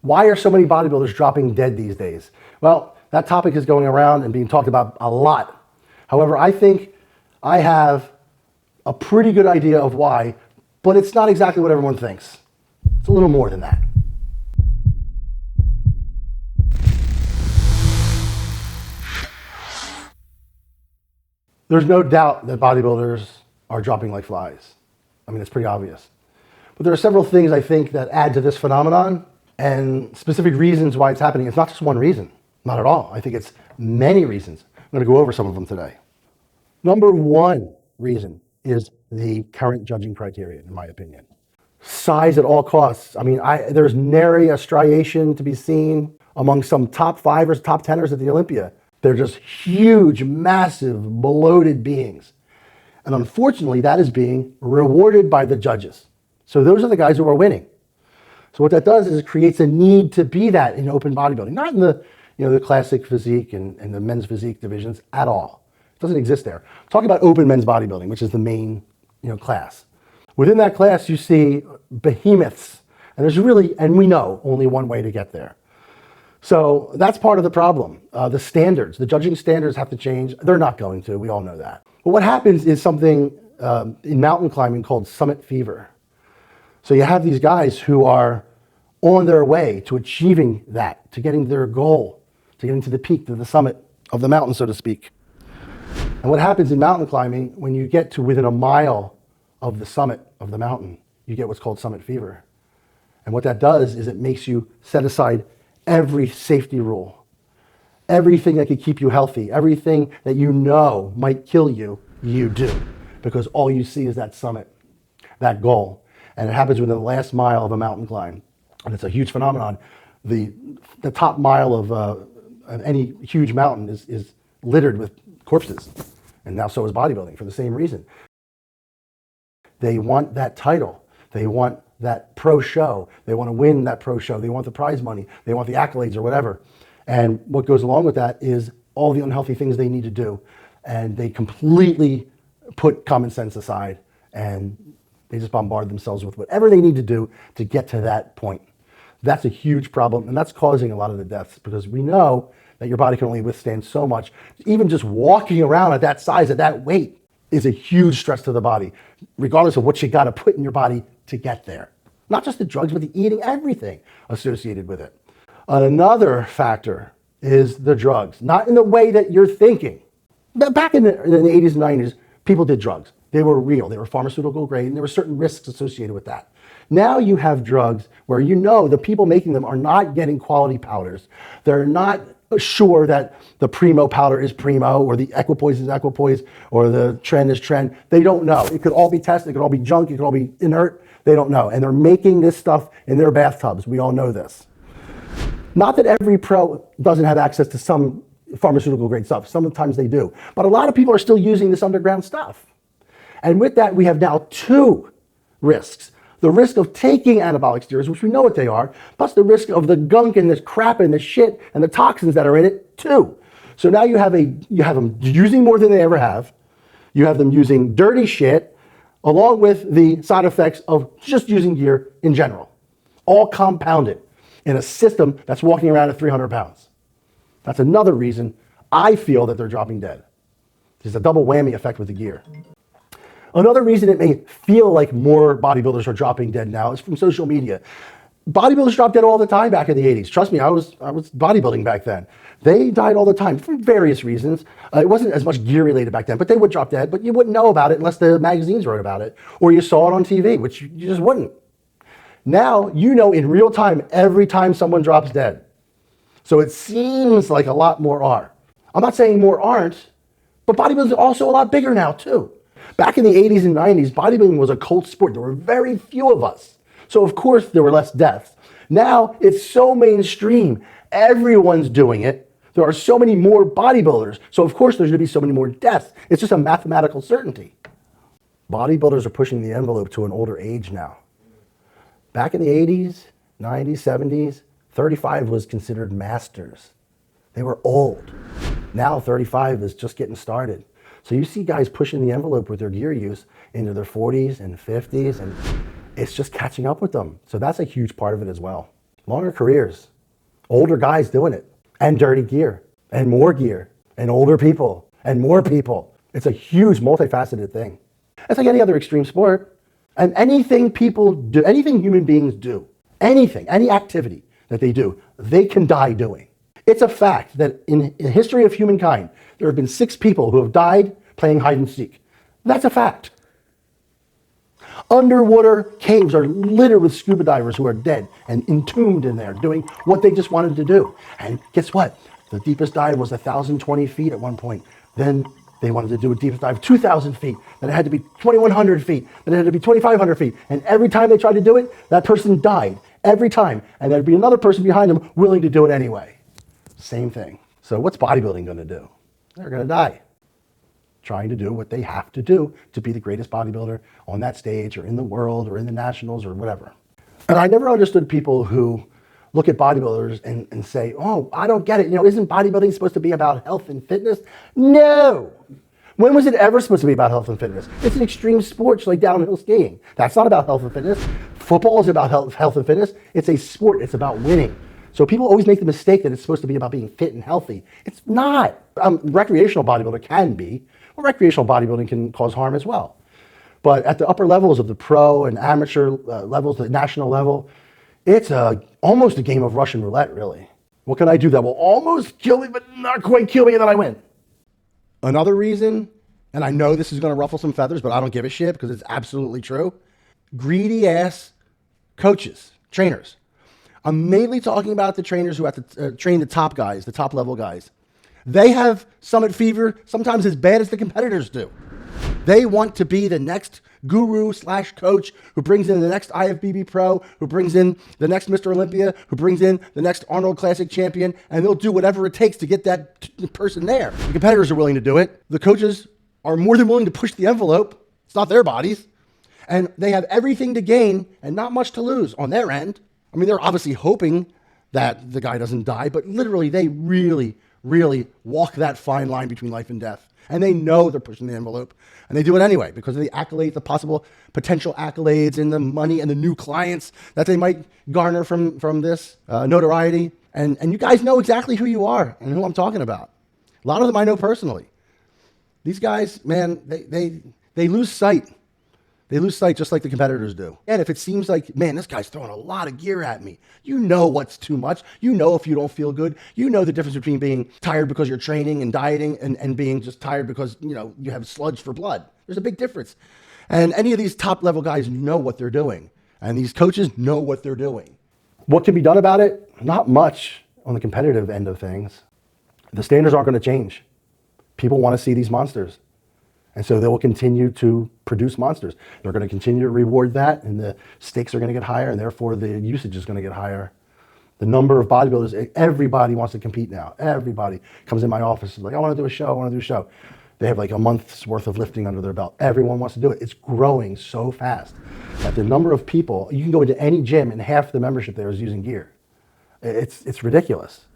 Why are so many bodybuilders dropping dead these days? Well, that topic is going around and being talked about a lot. However, I think I have a pretty good idea of why, but it's not exactly what everyone thinks. It's a little more than that. There's no doubt that bodybuilders are dropping like flies. I mean, it's pretty obvious. But there are several things I think that add to this phenomenon and specific reasons why it's happening. It's not just one reason, not at all. I think it's many reasons. I'm going to go over some of them today. Number one reason is the current judging criteria, in my opinion. Size at all costs. I mean, there's nary a striation to be seen among some top 5ers, top 10ers at the Olympia. They're just huge, massive, bloated beings. And unfortunately, that is being rewarded by the judges. So those are the guys who are winning. So what that does is it creates a need to be that in open bodybuilding, not in the classic physique and the men's physique divisions at all. It doesn't exist there. I'm talking about open men's bodybuilding, which is the main class. Within that class, you see behemoths, and we know only one way to get there. So that's part of the problem. The judging standards have to change. They're not going to, we all know that. But what happens is something in mountain climbing called summit fever. So you have these guys who are on their way to achieving that, to getting their goal, to getting to the peak, to the summit of the mountain, so to speak. And what happens in mountain climbing, when you get to within a mile of the summit of the mountain, you get what's called summit fever. And what that does is it makes you set aside every safety rule, everything that could keep you healthy, everything that you know might kill you, you do, because all you see is that summit, that goal. And it happens within the last mile of a mountain climb. And it's a huge phenomenon. The top mile of any huge mountain is littered with corpses. And now so is bodybuilding for the same reason. They want that title. They want that pro show. They want to win that pro show. They want the prize money. They want the accolades or whatever. And what goes along with that is all the unhealthy things they need to do. And they completely put common sense aside and they just bombard themselves with whatever they need to do to get to that point. That's a huge problem, and that's causing a lot of the deaths because we know that your body can only withstand so much. Even just walking around at that size, at that weight, is a huge stress to the body, regardless of what you got to put in your body to get there. Not just the drugs, but the eating, everything associated with it. Another factor is the drugs, not in the way that you're thinking. Back in the 80s and 90s, people did drugs. They were real. They were pharmaceutical grade, and there were certain risks associated with that. Now you have drugs where the people making them are not getting quality powders. They're not sure that the Primo powder is Primo, or the Equipoise is Equipoise, or the Tren is Tren. They don't know. It could all be tested. It could all be junk. It could all be inert. They don't know. And they're making this stuff in their bathtubs. We all know this. Not that every pro doesn't have access to some pharmaceutical grade stuff. Sometimes they do. But a lot of people are still using this underground stuff. And with that, we have now two risks. The risk of taking anabolic steroids, which we know what they are, plus the risk of the gunk and this crap and the shit and the toxins that are in it too. So now you have them using more than they ever have. You have them using dirty shit, along with the side effects of just using gear in general. All compounded in a system that's walking around at 300 pounds. That's another reason I feel that they're dropping dead. There's a double whammy effect with the gear. Another reason it may feel like more bodybuilders are dropping dead now is from social media. Bodybuilders dropped dead all the time back in the 80s. Trust me, I was bodybuilding back then. They died all the time for various reasons. It wasn't as much gear related back then, but they would drop dead, but you wouldn't know about it unless the magazines wrote about it, or you saw it on TV, which you just wouldn't. Now, you know in real time every time someone drops dead. So it seems like a lot more are. I'm not saying more aren't, but bodybuilding is also a lot bigger now too. Back in the 80s and 90s, bodybuilding was a cult sport. There were very few of us. So of course there were less deaths. Now it's so mainstream. Everyone's doing it. There are so many more bodybuilders. So of course there's going to be so many more deaths. It's just a mathematical certainty. Bodybuilders are pushing the envelope to an older age now. Back in the 80s, 90s, 70s, 35 was considered masters. They were old. Now 35 is just getting started. So you see guys pushing the envelope with their gear use into their 40s and 50s, and it's just catching up with them. So that's a huge part of it as well. longer careers, older guys doing it, and dirty gear, and more gear, and older people, and more people. It's a huge multifaceted thing. It's like any other extreme sport. And anything people do, anything human beings do, anything, any activity that they do, they can die doing. It's a fact that in the history of humankind, there have been 6 people who have died playing hide and seek. That's a fact. Underwater caves are littered with scuba divers who are dead and entombed in there doing what they just wanted to do. And guess what? The deepest dive was 1,020 feet at one point. Then they wanted to do a deepest dive 2,000 feet. Then it had to be 2,100 feet. Then it had to be 2,500 feet. And every time they tried to do it, that person died. Every time. And there'd be another person behind them willing to do it anyway. Same thing. So what's bodybuilding going to do? They're going to die trying to do what they have to do to be the greatest bodybuilder on that stage or in the world or in the nationals or whatever. And I never understood people who look at bodybuilders and say, oh, I don't get it. Isn't bodybuilding supposed to be about health and fitness? No. When was it ever supposed to be about health and fitness? It's an extreme sport, just like downhill skiing. That's not about health and fitness. Football is about health and fitness. It's a sport. It's about winning. So people always make the mistake that it's supposed to be about being fit and healthy. It's not. Recreational bodybuilder can be. Well, recreational bodybuilding can cause harm as well. But at the upper levels of the pro and amateur levels, the national level, it's almost a game of Russian roulette, really. What can I do that will almost kill me, but not quite kill me, and then I win? Another reason, and I know this is going to ruffle some feathers, but I don't give a shit because it's absolutely true. Greedy ass coaches, trainers. I'm mainly talking about the trainers who have to train the top guys, the top level guys. They have summit fever, sometimes as bad as the competitors do. They want to be the next guru/coach who brings in the next IFBB pro, who brings in the next Mr. Olympia, who brings in the next Arnold Classic champion, and they'll do whatever it takes to get that person there. The competitors are willing to do it. The coaches are more than willing to push the envelope. It's not their bodies. And they have everything to gain and not much to lose on their end. I mean, they're obviously hoping that the guy doesn't die, but literally they really walk that fine line between life and death. And they know they're pushing the envelope. And they do it anyway because of the accolades, the possible potential accolades and the money and the new clients that they might garner from this notoriety. And you guys know exactly who you are and who I'm talking about. A lot of them I know personally. These guys, man, they lose sight. They lose sight just like the competitors do. And if it seems like, man, this guy's throwing a lot of gear at me, you know what's too much. You know if you don't feel good. You know the difference between being tired because you're training and dieting and being just tired because, you have sludge for blood. There's a big difference. And any of these top level guys know what they're doing. And these coaches know what they're doing. What can be done about it? Not much on the competitive end of things. The standards aren't going to change. People want to see these monsters. And so they will continue to produce monsters. They're going to continue to reward that, and the stakes are going to get higher, and therefore the usage is going to get higher. The number of bodybuilders, everybody wants to compete now. Everybody comes in my office and is like, I want to do a show, They have like a month's worth of lifting under their belt. Everyone wants to do it. It's growing so fast that the number of people, you can go into any gym and half the membership there is using gear. It's ridiculous.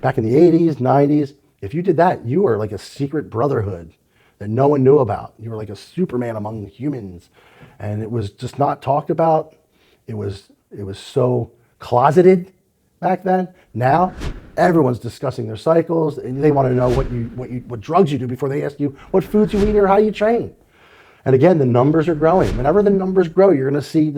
Back in the 80s, 90s, if you did that, you were like a secret brotherhood that no one knew about. You were like a Superman among humans. And it was just not talked about. It was so closeted back then. Now, everyone's discussing their cycles. And they want to know what drugs you do before they ask you what foods you eat or how you train. And again, the numbers are growing. Whenever the numbers grow, you're going to see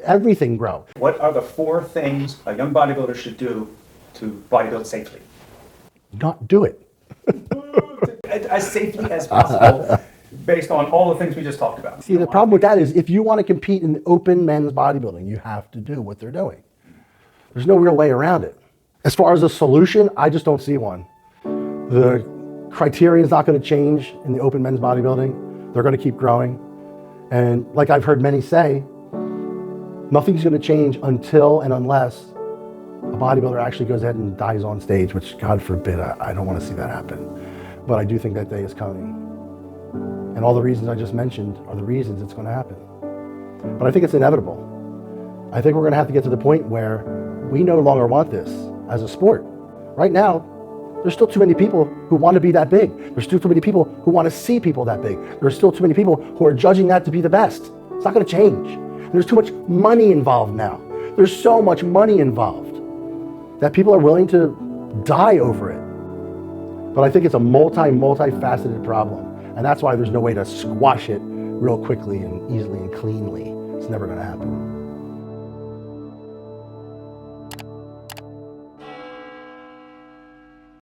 everything grow. What are the 4 things a young bodybuilder should do to bodybuild safely? Not do it. As safely as possible, based on all the things we just talked about. See, the problem with that is if you want to compete in open men's bodybuilding, you have to do what they're doing. There's no real way around it. As far as a solution, I just don't see one. The criteria is not going to change in the open men's bodybuilding. They're going to keep growing. And like I've heard many say, nothing's going to change until and unless a bodybuilder actually goes ahead and dies on stage, which God forbid, I don't want to see that happen. But I do think that day is coming. And all the reasons I just mentioned are the reasons it's going to happen. But I think it's inevitable. I think we're going to have to get to the point where we no longer want this as a sport. Right now, there's still too many people who want to be that big. There's still too many people who want to see people that big. There's still too many people who are judging that to be the best. It's not going to change. There's too much money involved now. There's so much money involved that people are willing to die over it. But I think it's a multifaceted problem. And that's why there's no way to squash it real quickly and easily and cleanly. It's never going to happen.